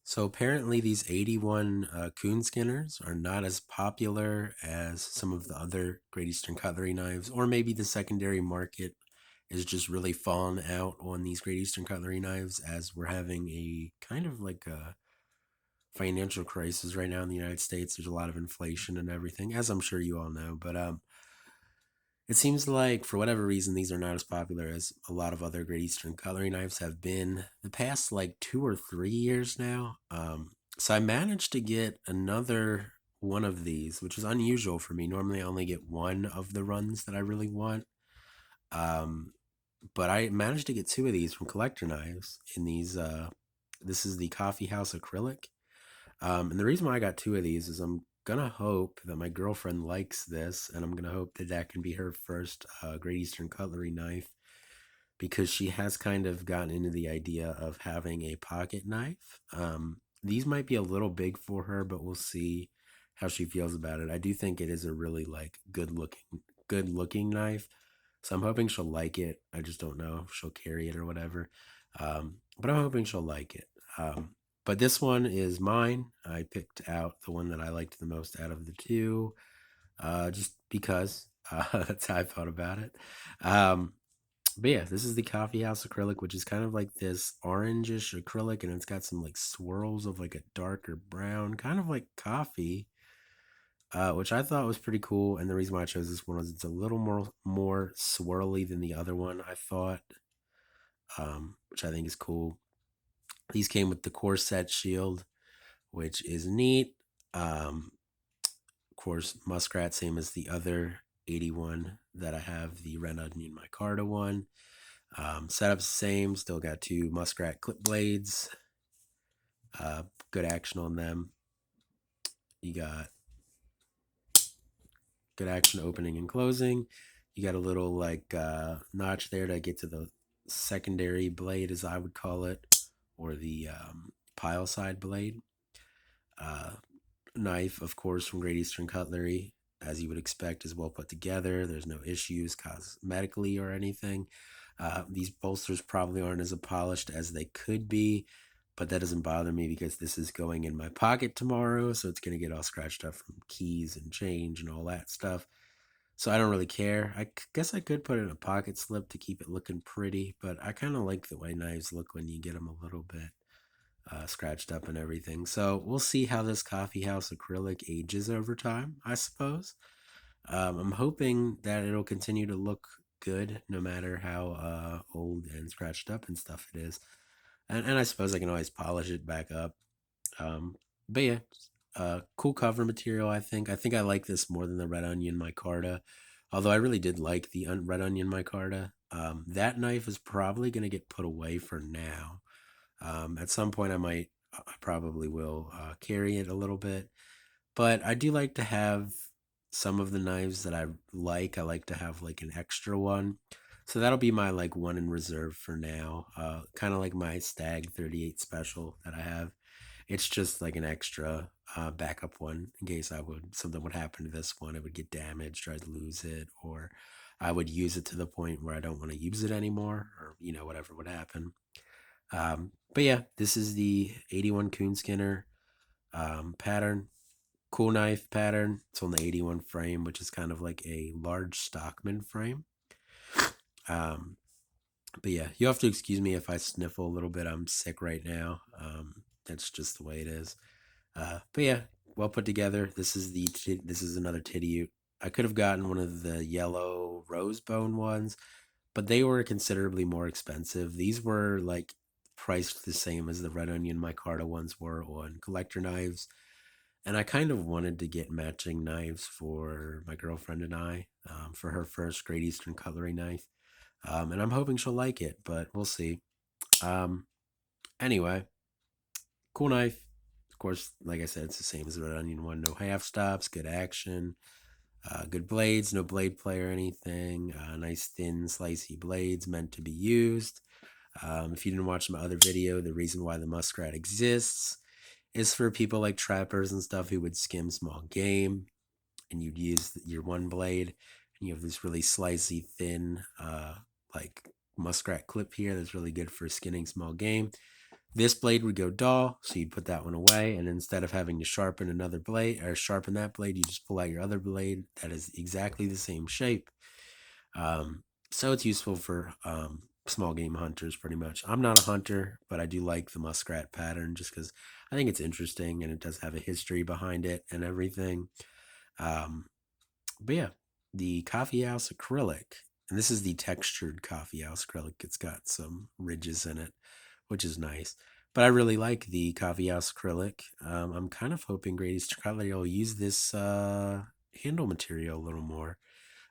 So apparently these 81 Coon skinners are not as popular as some of the other Great Eastern Cutlery knives, or maybe the secondary market is just really fallen out on these Great Eastern Cutlery knives as we're having a kind of like a financial crisis right now in the United States. There's a lot of inflation and everything, as I'm sure you all know. But it seems like for whatever reason these are not as popular as a lot of other Great Eastern cutlery knives have been the past like 2 or 3 years now. So I managed to get another one of these, which is unusual for me. Normally I only get one of the runs that I really want. Um, but I managed to get two of these from Collector Knives in these. This is the Coffeehouse Acrylic. And the reason why I got two of these is I'm gonna hope that my girlfriend likes this, and I'm gonna hope that that can be her first Great Eastern cutlery knife because she has kind of gotten into the idea of having a pocket knife. These might be a little big for her, but we'll see how she feels about it. I do think it is a really like good looking knife, so I'm hoping she'll like it. I just don't know if she'll carry it or whatever, but I'm hoping she'll like it. But this one is mine. I picked out the one that I liked the most out of the two, just because that's how I thought about it. Um, but yeah, this is the Coffee House acrylic, which is kind of like this orangish acrylic, and it's got some like swirls of like a darker brown, kind of like coffee, which I thought was pretty cool. And the reason why I chose this one was it's a little more swirly than the other one I thought, which I think is cool. These came with the corset shield, which is neat. Of course, muskrat, same as the other 81 that I have, the red onion micarta one. Setup's the same, still got two muskrat clip blades. Good action on them. You got good action opening and closing. You got a little like notch there to get to the secondary blade, as I would call it, or the pile side blade. Uh, Knife, of course, from Great Eastern Cutlery, as you would expect, is well put together. There's no issues cosmetically or anything. These bolsters probably aren't as polished as they could be, but that doesn't bother me because this is going in my pocket tomorrow, so it's going to get all scratched up from keys and change and all that stuff. So I don't really care. Guess I could put it in a pocket slip to keep it looking pretty, but I kind of like the way knives look when you get them a little bit scratched up and everything. So we'll see how this coffee house acrylic ages over time, I suppose. I'm hoping that it'll continue to look good no matter how old and scratched up and stuff it is. And I suppose I can always polish it back up. Um, but yeah, cool cover material, I think. I think I like this more than the red onion micarta. Although I really did like the red onion micarta. That knife is probably going to get put away for now. At some point, I probably will carry it a little bit, but I do like to have some of the knives that I like. I like to have like an extra one, so that'll be my like one in reserve for now. Kind of like my Stag 38 special that I have. It's just like an extra backup one in case something would happen to this one. It would get damaged, or I'd lose it, or I would use it to the point where I don't want to use it anymore, or whatever would happen. But yeah, this is the 81 Coon Skinner pattern. Cool knife pattern. It's on the 81 frame, which is kind of like a large Stockman frame. Um, but yeah, you have to excuse me if I sniffle a little bit. I'm sick right now. That's just the way it is. But yeah, well put together. This is another titty. I could have gotten one of the yellow rose bone ones, but they were considerably more expensive. These were like priced the same as the red onion micarta ones were on collector knives. And I kind of wanted to get matching knives for my girlfriend and I for her first Great Eastern cutlery knife. And I'm hoping she'll like it, but we'll see. Um, anyway, cool knife. Of course, like I said, it's the same as the red onion one. No half stops, good action. Good blades, no blade play or anything. Nice thin, slicey blades meant to be used. If you didn't watch my other video, the reason why the muskrat exists is for people like trappers and stuff who would skim small game, and you'd use your one blade, and you have this really slicey, thin, like muskrat clip here that's really good for skinning small game. This blade would go dull, so you'd put that one away, and instead of having to sharpen another blade or sharpen that blade, you just pull out your other blade that is exactly the same shape. So it's useful for small game hunters, pretty much. I'm not a hunter, but I do like the muskrat pattern just because I think it's interesting and it does have a history behind it and everything. Um, but yeah, the Coffeehouse Acrylic, and this is the textured Coffeehouse Acrylic. It's got some ridges in it, which is nice. But I really like the Coffeehouse Acrylic. I'm kind of hoping Great Eastern Cutlery will use this handle material a little more.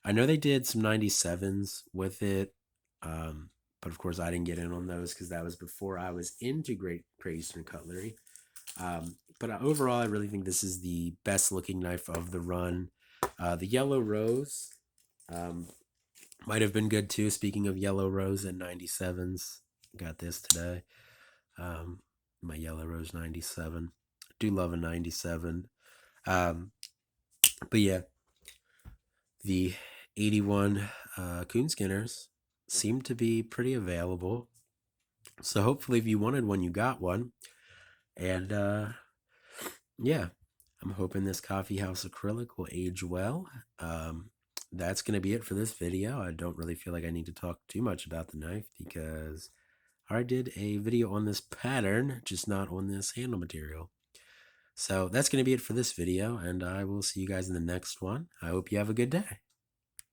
I know they did some 97s with it, but of course I didn't get in on those because that was before I was into Great Eastern Cutlery. But overall, I really think this is the best looking knife of the run. The yellow rose um, might have been good too. Speaking of yellow rose and 97s, got this today. My yellow rose 97. Do love a 97. But yeah, the 81 Coon skinners seem to be pretty available. So hopefully, if you wanted one, you got one. And yeah, I'm hoping this Coffeehouse Acrylic will age well. That's going to be it for this video. I don't really feel like I need to talk too much about the knife because I did a video on this pattern, just not on this handle material. So that's going to be it for this video, and I will see you guys in the next one. I hope you have a good day.